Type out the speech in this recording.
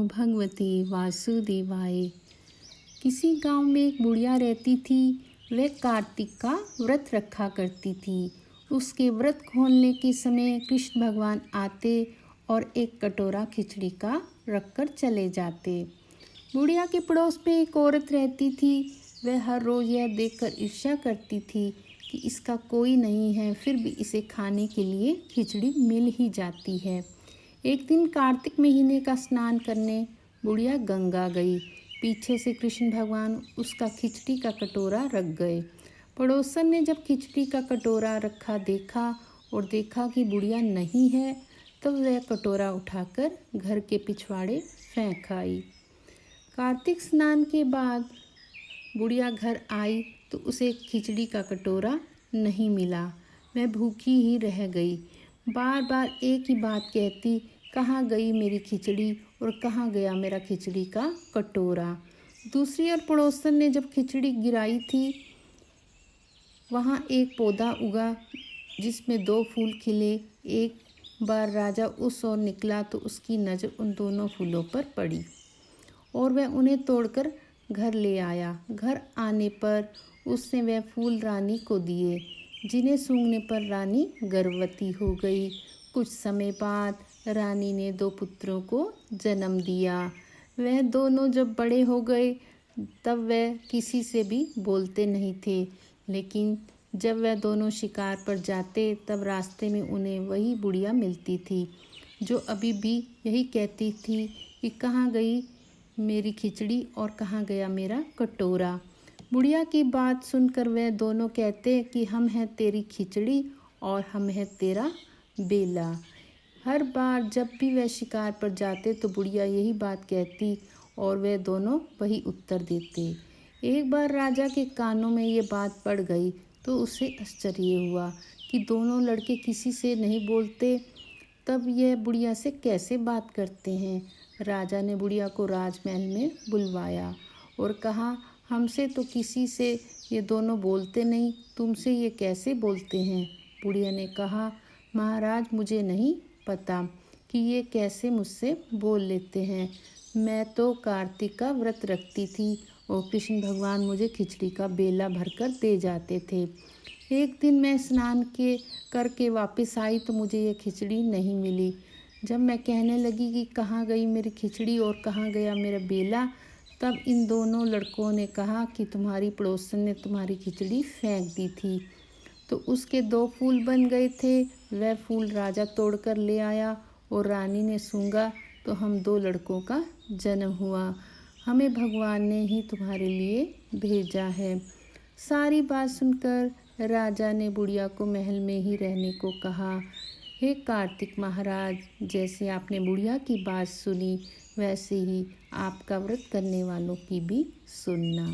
भगवते वासुदेवाय। किसी गांव में एक बुढ़िया रहती थी। वह कार्तिक का व्रत रखा करती थी। उसके व्रत खोलने के समय कृष्ण भगवान आते और एक कटोरा खिचड़ी का रखकर चले जाते। बुढ़िया के पड़ोस में एक औरत रहती थी। वह हर रोज़ यह देखकर ईर्ष्या करती थी कि इसका कोई नहीं है, फिर भी इसे खाने के लिए खिचड़ी मिल ही जाती है। एक दिन कार्तिक महीने का स्नान करने बुढ़िया गंगा गई। पीछे से कृष्ण भगवान उसका खिचड़ी का कटोरा रख गए। पड़ोसन ने जब खिचड़ी का कटोरा रखा देखा कि बुढ़िया नहीं है, तब वह कटोरा उठाकर घर के पिछवाड़े फेंक आई। कार्तिक स्नान के बाद बुढ़िया घर आई तो उसे खिचड़ी का कटोरा नहीं मिला। वह भूखी ही रह गई। बार बार एक ही बात कहती, कहाँ गई मेरी खिचड़ी और कहाँ गया मेरा खिचड़ी का कटोरा। दूसरी ओर पड़ोसन ने जब खिचड़ी गिराई थी, वहाँ एक पौधा उगा जिसमें 2 फूल खिले। एक बार राजा उस ओर निकला तो उसकी नज़र उन दोनों फूलों पर पड़ी और वह उन्हें तोड़कर घर ले आया। घर आने पर उसने वह फूल रानी को दिए, जिन्हें सूंघने पर रानी गर्भवती हो गई। कुछ समय बाद रानी ने 2 पुत्रों को जन्म दिया। वह दोनों जब बड़े हो गए तब वह किसी से भी बोलते नहीं थे, लेकिन जब वह दोनों शिकार पर जाते तब रास्ते में उन्हें वही बुढ़िया मिलती थी, जो अभी भी यही कहती थी कि कहाँ गई मेरी खिचड़ी और कहाँ गया मेरा कटोरा। बुढ़िया की बात सुनकर वह दोनों कहते कि हम हैं तेरी खिचड़ी और हम हैं तेरा बेला। हर बार जब भी वह शिकार पर जाते तो बुढ़िया यही बात कहती और वह दोनों वही उत्तर देते। एक बार राजा के कानों में ये बात पड़ गई तो उसे आश्चर्य हुआ कि दोनों लड़के किसी से नहीं बोलते, तब यह बुढ़िया से कैसे बात करते हैं। राजा ने बुढ़िया को राजमहल में बुलवाया और कहा, हमसे तो किसी से ये दोनों बोलते नहीं, तुमसे ये कैसे बोलते हैं। बुढ़िया ने कहा, महाराज मुझे नहीं पता कि ये कैसे मुझसे बोल लेते हैं। मैं तो कार्तिक का व्रत रखती थी और कृष्ण भगवान मुझे खिचड़ी का बेला भरकर दे जाते थे। एक दिन मैं स्नान करके वापस आई तो मुझे ये खिचड़ी नहीं मिली। जब मैं कहने लगी कि कहाँ गई मेरी खिचड़ी और कहाँ गया मेरा बेला, तब इन दोनों लड़कों ने कहा कि तुम्हारी पड़ोसन ने तुम्हारी खिचड़ी फेंक दी थी। तो उसके 2 फूल बन गए थे। वह फूल राजा तोड़कर ले आया और रानी ने सूंघा तो हम 2 लड़कों का जन्म हुआ। हमें भगवान ने ही तुम्हारे लिए भेजा है। सारी बात सुनकर राजा ने बुढ़िया को महल में ही रहने को कहा। हे कार्तिक महाराज, जैसे आपने बुढ़िया की बात सुनी वैसे ही आपका व्रत करने वालों की भी सुनना।